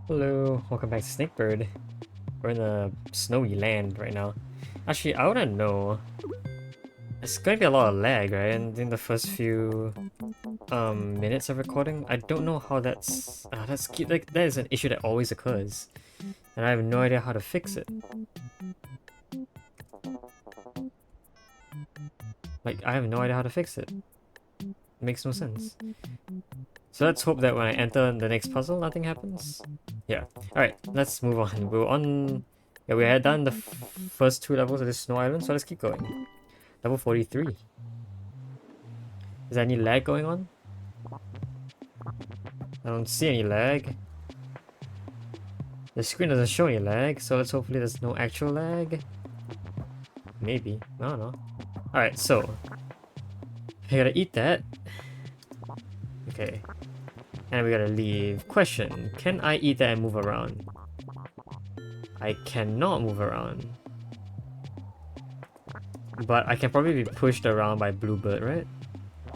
Hello, welcome back to Snakebird. We're in a snowy land right now. Actually, I wanna know. It's gonna be a lot of lag, right? And in the first few minutes of recording, I don't know how like that is an issue that always occurs, and I have no idea how to fix it. Like I have no idea how to fix it. It makes no sense. So let's hope that when I enter the next puzzle, nothing happens. Yeah. Alright, let's move on. We're on... Yeah, we had done the first two levels of this snow island, so let's keep going. Level 43. Is there any lag going on? I don't see any lag. The screen doesn't show any lag, so let's hopefully there's no actual lag. Maybe. I don't know. Alright, so... I gotta eat that. Okay. And we gotta leave. Question. Can I eat that and move around? I cannot move around. But I can probably be pushed around by Bluebird, right?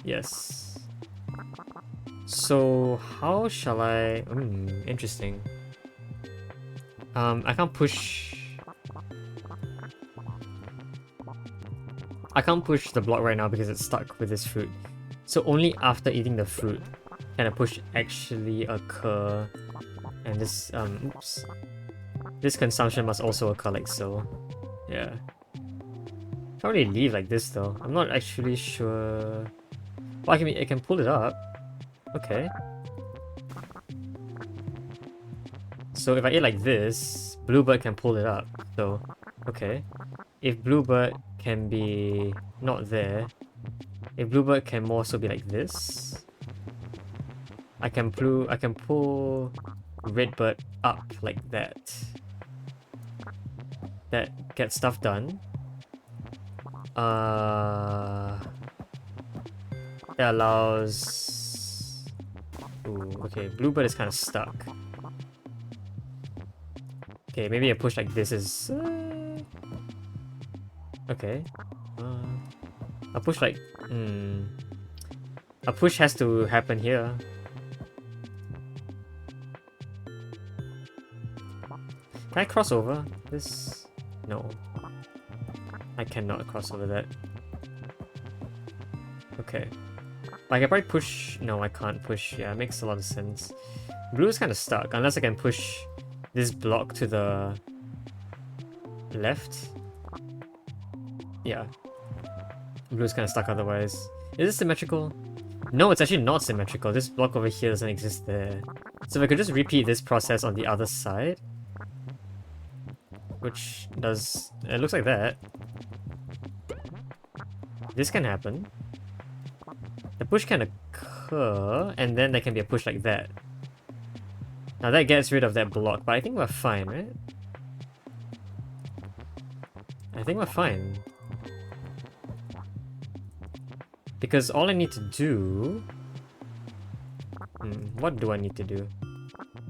Yes. So how shall I... interesting. I can't push... I can't push the block right now because it's stuck with this fruit. So only after eating the fruit can a push actually occur. And this, oops. This consumption must also occur like so. Yeah. Can't really leave like this though. I'm not actually sure... Well, I can pull it up. Okay. So if I eat like this, Bluebird can pull it up. So, okay. If Bluebird can be not there, if Bluebird can also be like this, I can pull Redbird up like that. That gets stuff done. That allows... Ooh, okay, Bluebird is kind of stuck. Okay, maybe a push like this is... Okay. A push like... A push has to happen here. Can I cross over this? No. I cannot cross over that. Okay. I can probably push... No, I can't push. Yeah, it makes a lot of sense. Blue is kind of stuck, unless I can push this block to the left. Yeah. Blue is kind of stuck otherwise. Is this symmetrical? No, it's actually not symmetrical. This block over here doesn't exist there. So if I could just repeat this process on the other side, which does... It looks like that. This can happen. The push can occur, and then there can be a push like that. Now that gets rid of that block, but I think we're fine, right? I think we're fine. Because all I need to do... what do I need to do?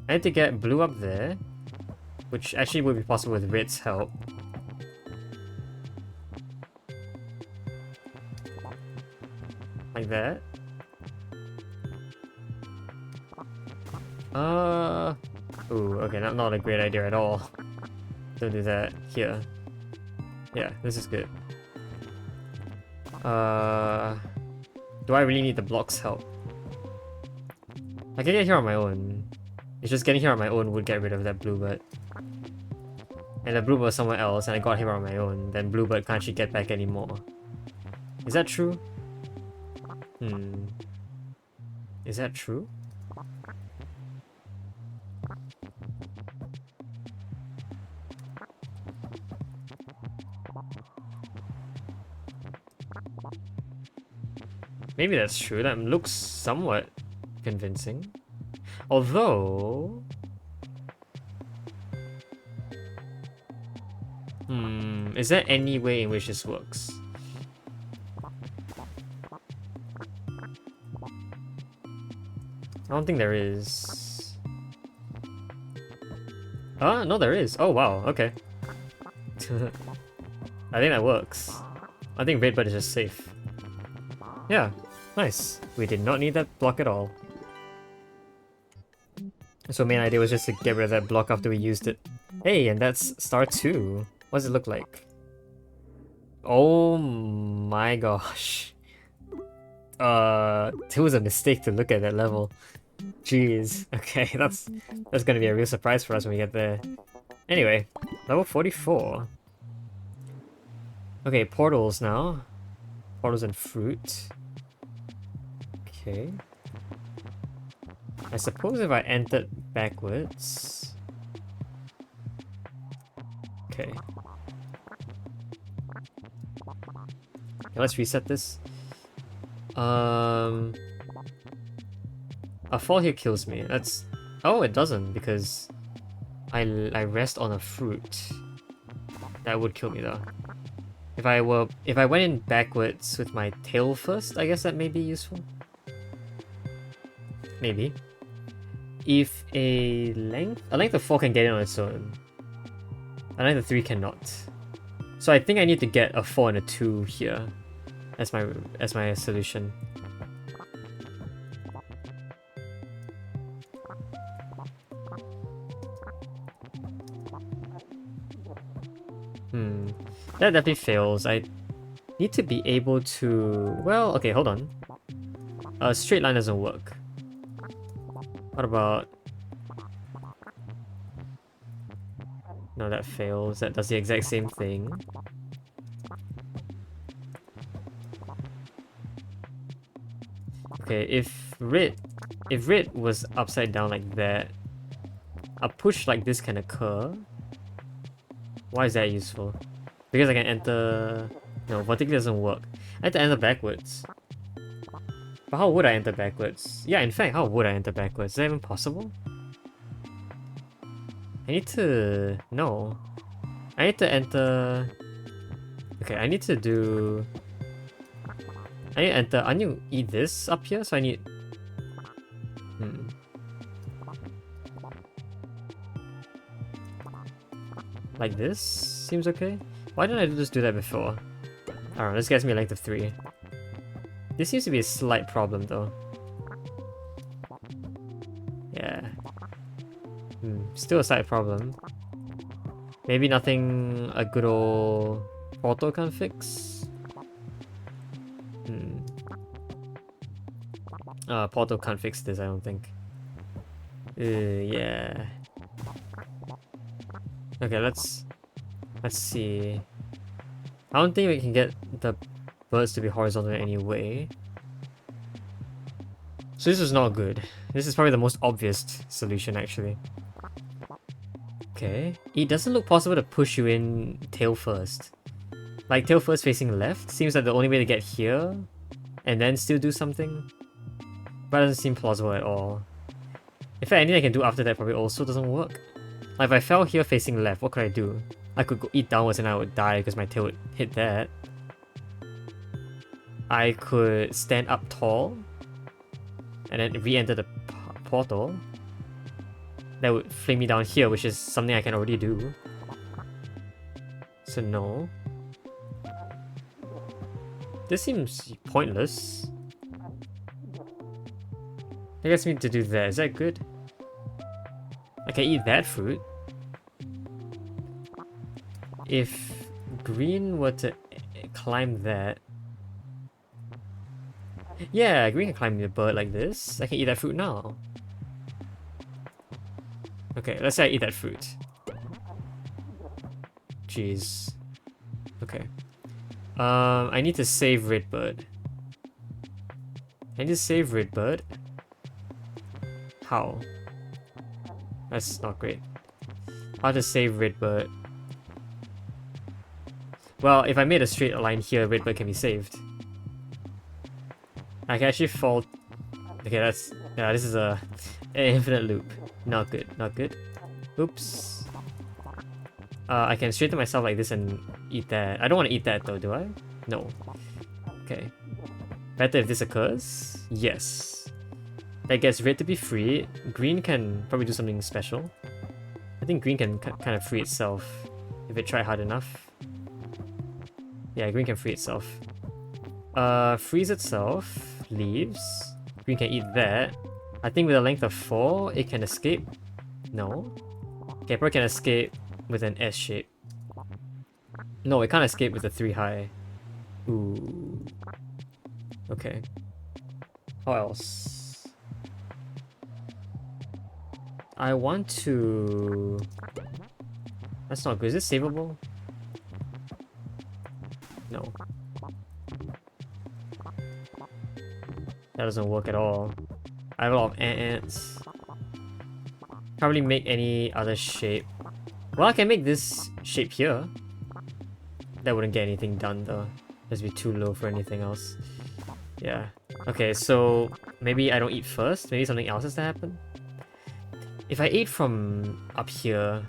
I need to get blue up there, which actually would be possible with red's help. Like that. Ooh, okay, not a great idea at all. Don't do that. Here. Yeah, this is good. Do I really need the block's help? I can get here on my own. It's just getting here on my own would get rid of that Bluebird. And the Bluebird was somewhere else, and I got here on my own, then Bluebird can't actually get back anymore. Is that true? Is that true? Maybe that's true. That looks somewhat convincing. Although... is there any way in which this works? I don't think there is. Ah, no there is. Oh wow, okay. I think that works. I think Redbird is just safe. Yeah, nice. We did not need that block at all. So main idea was just to get rid of that block after we used it. Hey, and that's star 2. What does it look like? Oh my gosh. It was a mistake to look at that level. Jeez. Okay, that's gonna be a real surprise for us when we get there. Anyway, level 44. Okay, portals now. Portals and fruit. Okay. I suppose if I entered backwards... Okay. Let's reset this. A fall here kills me. That's... Oh, it doesn't, because I rest on a fruit. That would kill me though. If I went in backwards with my tail first, I guess that may be useful. Maybe. If a length of 4 can get in on its own, a length of 3 cannot. So I think I need to get a 4 and a 2 here as my solution. That definitely fails. I need to be able to... Well, okay, hold on. A straight line doesn't work. What about... No, that fails. That does the exact same thing. Okay, if red was upside down like that, a push like this can occur. Why is that useful? Because I can enter... No, vertically doesn't work. I have to enter backwards. But how would I enter backwards? Yeah, in fact, how would I enter backwards? Is that even possible? I need to... No. I need to enter... Okay, I need to do... I need to enter... I need to eat this up here, so I need... Like this? Seems okay? Why didn't I just do that before? I don't know, this gets me a length of 3. This seems to be a slight problem though. Yeah. Still a slight problem. Maybe nothing a good old portal can fix? Portal can't fix this, I don't think. Yeah. Okay, let's see. I don't think we can get the birds to be horizontal in any way. So this is not good. This is probably the most obvious solution actually. Okay. It doesn't look possible to push you in tail first. Like tail first facing left seems like the only way to get here and then still do something. But it doesn't seem plausible at all. In fact, anything I can do after that probably also doesn't work. Like if I fell here facing left, what could I do? I could go eat downwards and I would die because my tail would hit that. I could stand up tall and then re-enter the portal. That would fling me down here, which is something I can already do. So no. This seems pointless. I guess I need to do that. Is that good? I can eat that fruit. If green were to climb that... Yeah, green can climb the bird like this. I can eat that fruit now. Okay, let's say I eat that fruit. Jeez. Okay. I need to save Redbird. I need to save Redbird. How? That's not great. How to save Redbird? Well, if I made a straight line here, Redbird can be saved. I can actually fall... Okay, that's... Yeah, this is an infinite loop. Not good, not good. Oops. I can straighten myself like this and eat that. I don't want to eat that though, do I? No. Okay. Better if this occurs? Yes. That gets red to be free. Green can probably do something special. I think green can kind of free itself if it tried hard enough. Yeah, green can free itself. Freeze itself. Leaves. Green can eat that. I think with a length of 4, it can escape. No. Okay, probably can escape with an S shape. No, it can't escape with a 3 high. Ooh. Okay. How else? I want to... That's not good. Is this savable? No. That doesn't work at all. I have a lot of ants. Can't really make any other shape. Well, I can make this shape here. That wouldn't get anything done though. Just be too low for anything else. Yeah. Okay, so maybe I don't eat first. Maybe something else has to happen. If I ate from up here,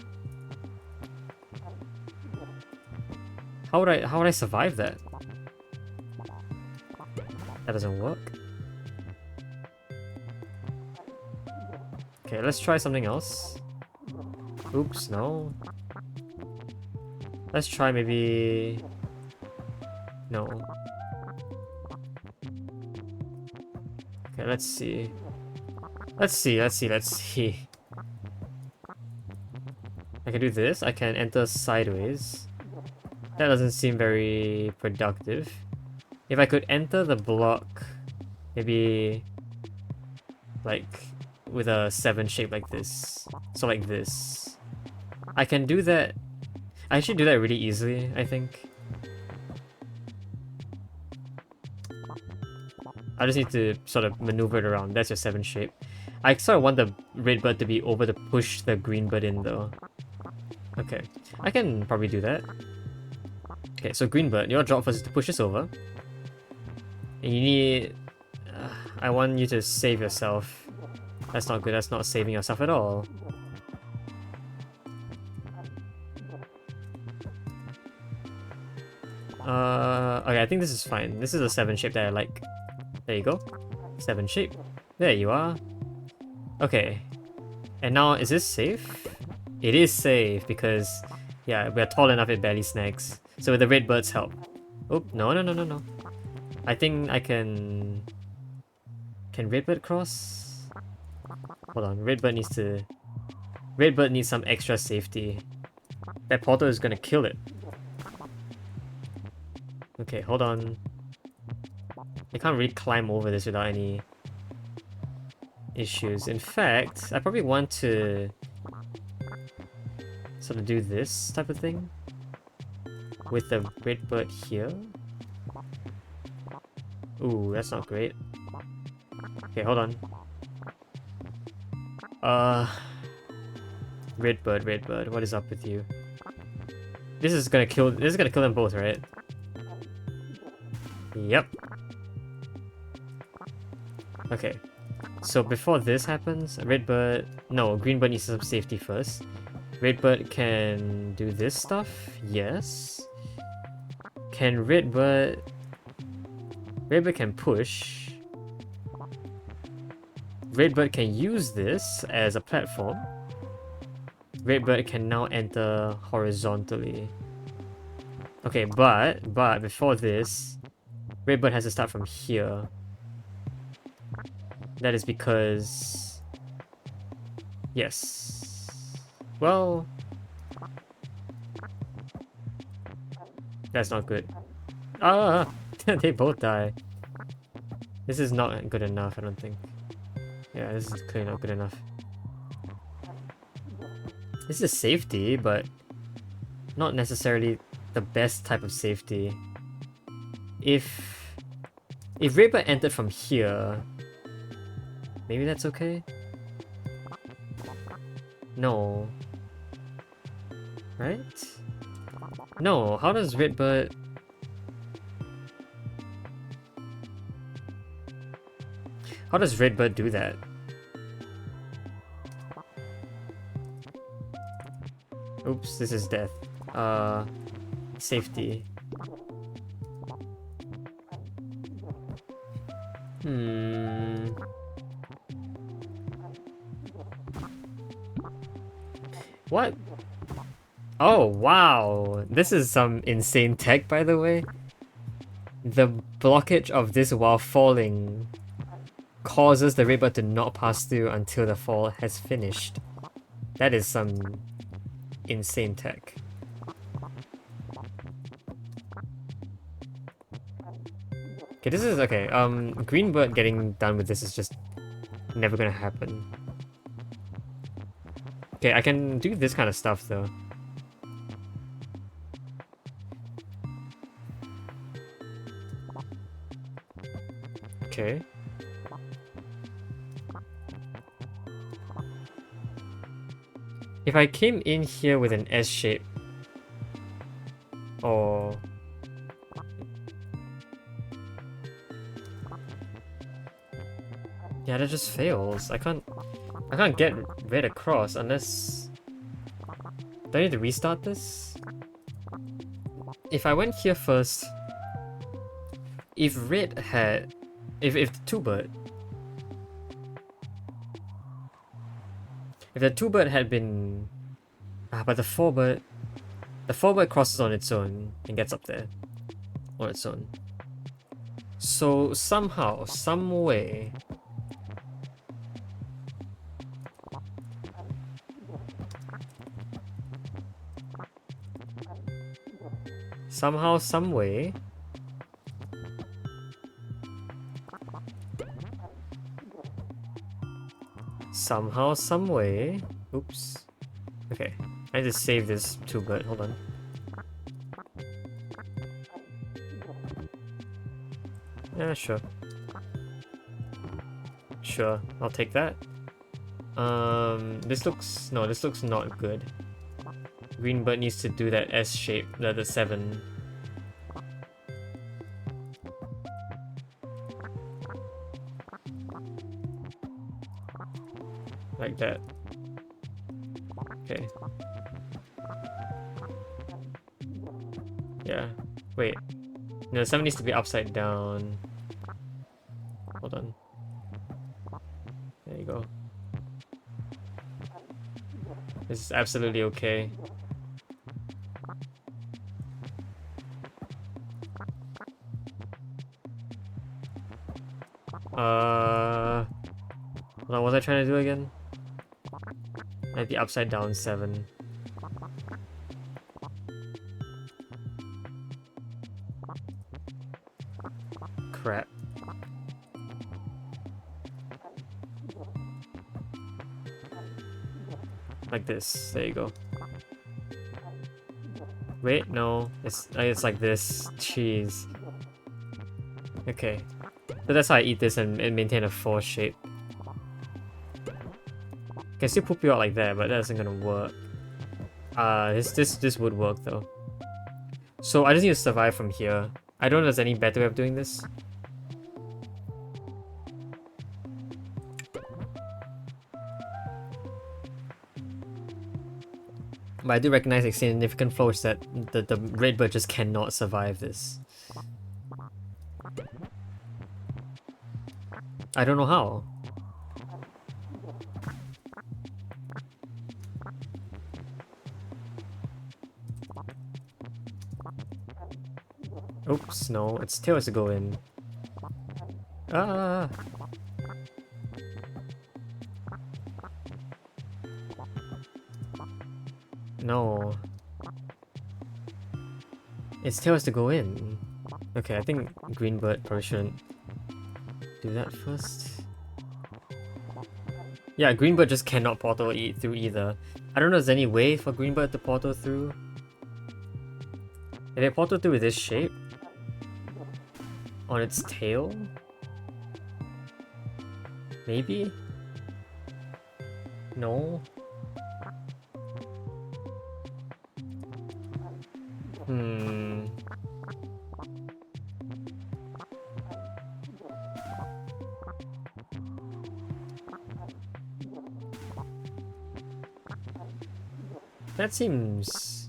how would I survive that? That doesn't work. Okay, let's try something else. Oops, no. Let's try maybe... No. Okay, let's see. Let's see. I can do this. I can enter sideways. That doesn't seem very productive. If I could enter the block, maybe like with a 7 shape like this. So like this. I can do that. I should do that really easily, I think. I just need to sort of maneuver it around. That's your 7 shape. I sort of want the red bird to be over to push the green bird in though. Okay, I can probably do that. Okay, so green bird, your job first is to push this over. And you need... I want you to save yourself. That's not good, that's not saving yourself at all. Okay, I think this is fine. This is a 7 shape that I like. There you go. 7 shape. There you are. Okay. And now, is this safe? It is safe because, yeah, we're tall enough it barely snags. So with the red bird's help. Oh, no. I think I can... Can red bird cross? Hold on, red bird needs to... Red bird needs some extra safety. That portal is gonna kill it. Okay, hold on. I can't really climb over this without any issues. In fact, I probably want to sort of do this type of thing with the red bird here. Ooh, that's not great. Okay, hold on. Red bird, what is up with you? This is gonna kill them both, right? Yep. Okay. So before this happens, green bird needs some safety first. Red bird can do this stuff, yes. Can red bird can push. Red bird can use this as a platform. Red bird can now enter horizontally. Okay, but before this, red bird has to start from here. That is because... Yes. Well... That's not good. Ah! They both die. This is not good enough, I don't think. Yeah, this is clearly not good enough. This is safety, but not necessarily the best type of safety. If red bird entered from here, maybe that's okay? No. Right? No, how does red bird... How does red bird do that? Oops, this is death. Safety. What? Oh, wow. This is some insane tech, by the way. The blockage of this while falling causes the redbird to not pass through until the fall has finished. That is some insane tech. Okay, this is okay. Green bird getting done with this is just never gonna happen. Okay, I can do this kind of stuff though. Okay. If I came in here with an S shape, or yeah, that just fails. I can't get red across unless. Do I need to restart this? If I went here first, if red had, if the two bird, if the two bird had been, but the four bird crosses on its own and gets up there on its own. So somehow, some way, somehow, some way, oops. Okay, I need to save this two bird. Hold on. Yeah, sure. Sure, I'll take that. This looks not good. Green bird needs to do that S shape, the 7. Like that. Okay. Yeah. Wait. No, the 7 needs to be upside down. Hold on. There you go. This is absolutely okay. Hold on, what was I trying to do again? Like the upside down 7. Crap. Like this. There you go. Wait, no. It's like this. Jeez. Okay. So that's how I eat this and maintain a 4 shape. Can still poop you out like that, but that isn't gonna work. This would work though. So I just need to survive from here. I don't know if there's any better way of doing this. But I do recognize a significant flaw is that the red bird just cannot survive this. I don't know how. Oops, no, its tail has to go in. Ah! No. Its tail has to go in. Okay, I think green bird probably shouldn't do that first. Yeah, green bird just cannot portal through either. I don't know if there's any way for green bird to portal through. If it portal through with this shape on its tail, maybe? No? That seems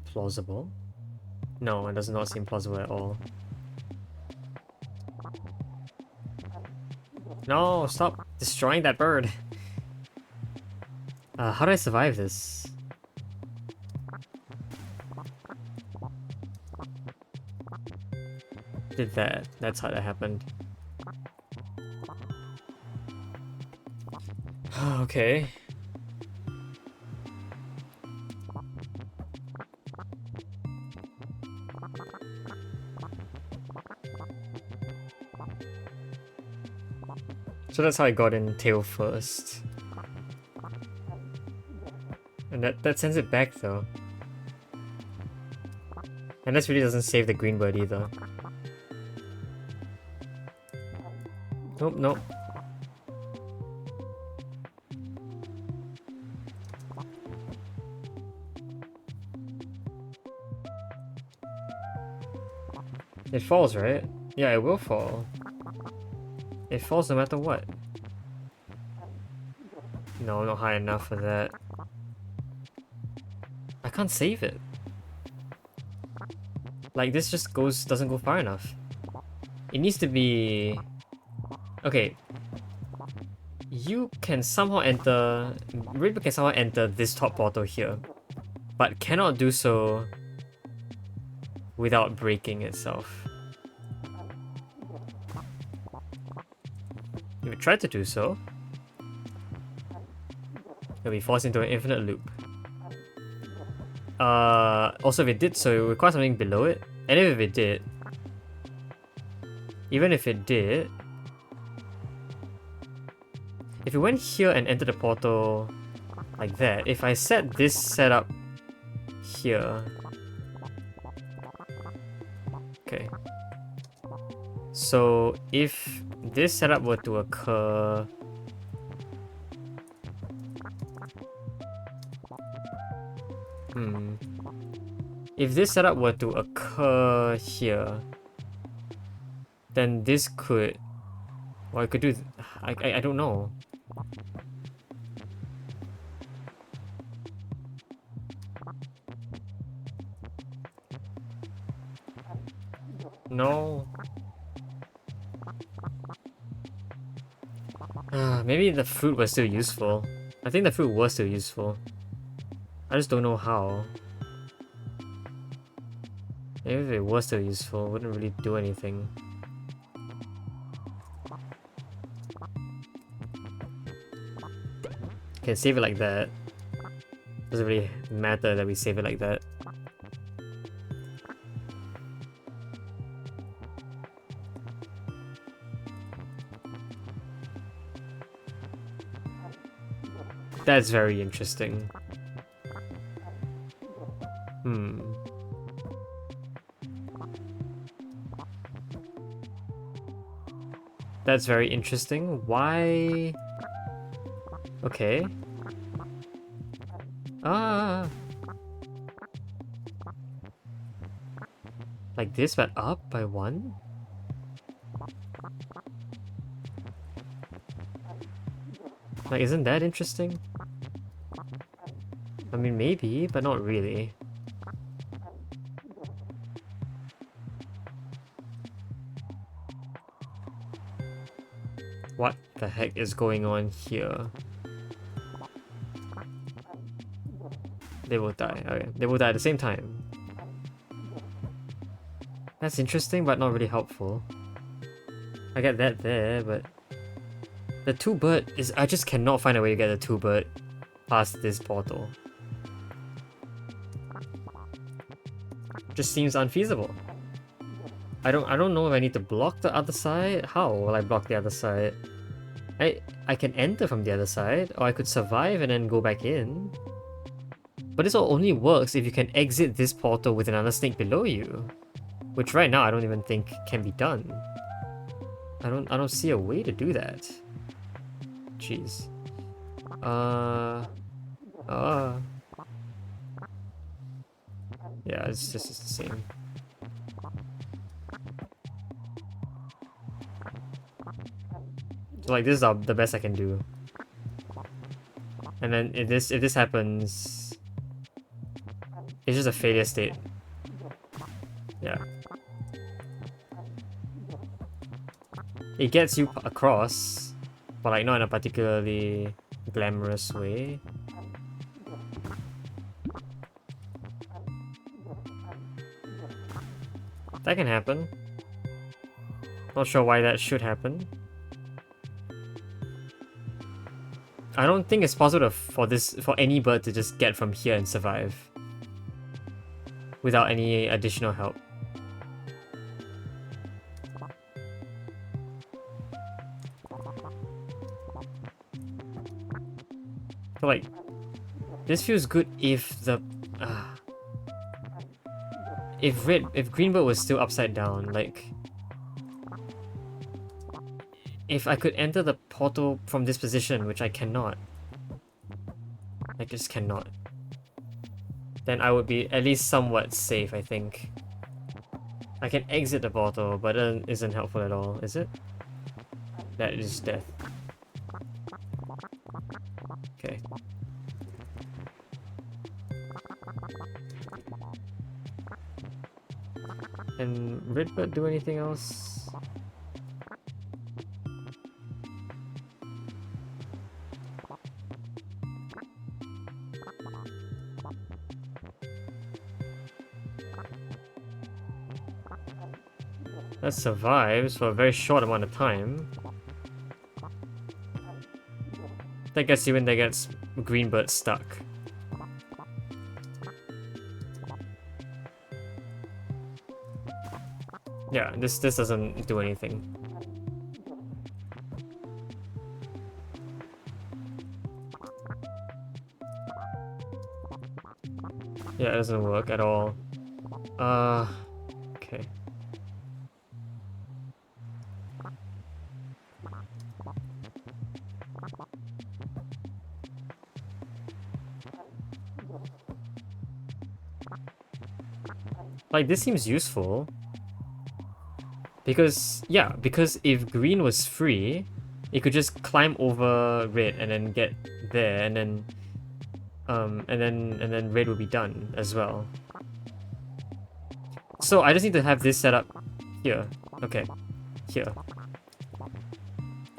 plausible. No, it does not seem plausible at all. No, stop destroying that bird. How do I survive this? Did that. That's how that happened. Okay. So that's how I got in tail first. And that sends it back though. And this really doesn't save the green bird either. Nope, nope. It falls, right? Yeah, it will fall. It falls no matter what. No, not high enough for that. I can't save it. Like, this just doesn't go far enough. It needs to be... Okay. You can somehow enter... Rainbow can somehow enter this top portal here. But cannot do so without breaking itself. If it tried to do so, it'll be forced into an infinite loop. Also if it did so, it would require something below it. And if it did... Even if it did... If it went here and entered the portal like that, if I set this setup here... Okay. So if this setup were to occur... If this setup were to occur here, then this could... Well, I could do... I don't know. No. Maybe the fruit was still useful. I think the fruit was still useful. I just don't know how. Maybe if it was still useful, it wouldn't really do anything. Okay, save it like that. Doesn't really matter that we save it like that. That's very interesting. That's very interesting. Why? Okay. Like this, but up by one? Like, isn't that interesting? I mean, maybe, but not really. What the heck is going on here? They will die. Okay, they will die at the same time. That's interesting, but not really helpful. I get that there, but... The 2-bird is... I just cannot find a way to get the 2-bird past this portal. Just seems unfeasible. I don't know if I need to block the other side. How will I block the other side? I can enter from the other side, or I could survive and then go back in. But this all only works if you can exit this portal with another snake below you. Which right now I don't even think can be done. I don't see a way to do that. Jeez. Yeah, it's just the same. So like this is the best I can do. And then if this happens, it's just a failure state. Yeah. It gets you across, but like not in a particularly glamorous way. That can happen. Not sure why that should happen. I don't think it's possible for any bird to just get from here and survive without any additional help. So like, this feels good if if Greenbird was still upside down, like if I could enter the portal from this position, which I cannot. I just cannot. Then I would be at least somewhat safe, I think. I can exit the portal, but it isn't helpful at all, is it? That is death. Okay. Can Redbird do anything else? That survives for a very short amount of time. That gets you in, that gets Greenbird stuck. Yeah, this doesn't do anything. Yeah, it doesn't work at all. Okay. Like, this seems useful. Because, yeah, because if green was free, it could just climb over red and then get there, and then red would be done as well. So I just need to have this set up here. Okay, here.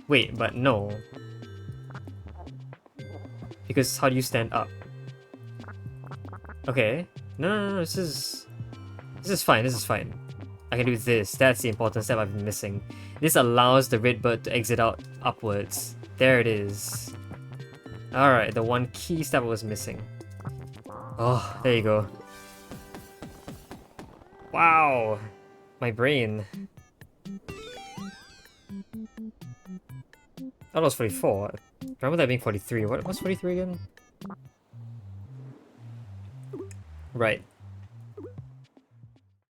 Wait, but no. Because how do you stand up? Okay. No, this is fine, this is fine. I can do this. That's the important step I've been missing. This allows the red bird to exit out upwards. There it is. Alright, the one key step I was missing. Oh, there you go. Wow! My brain. That was 44. I remember that being 43. What's 43 again? Right.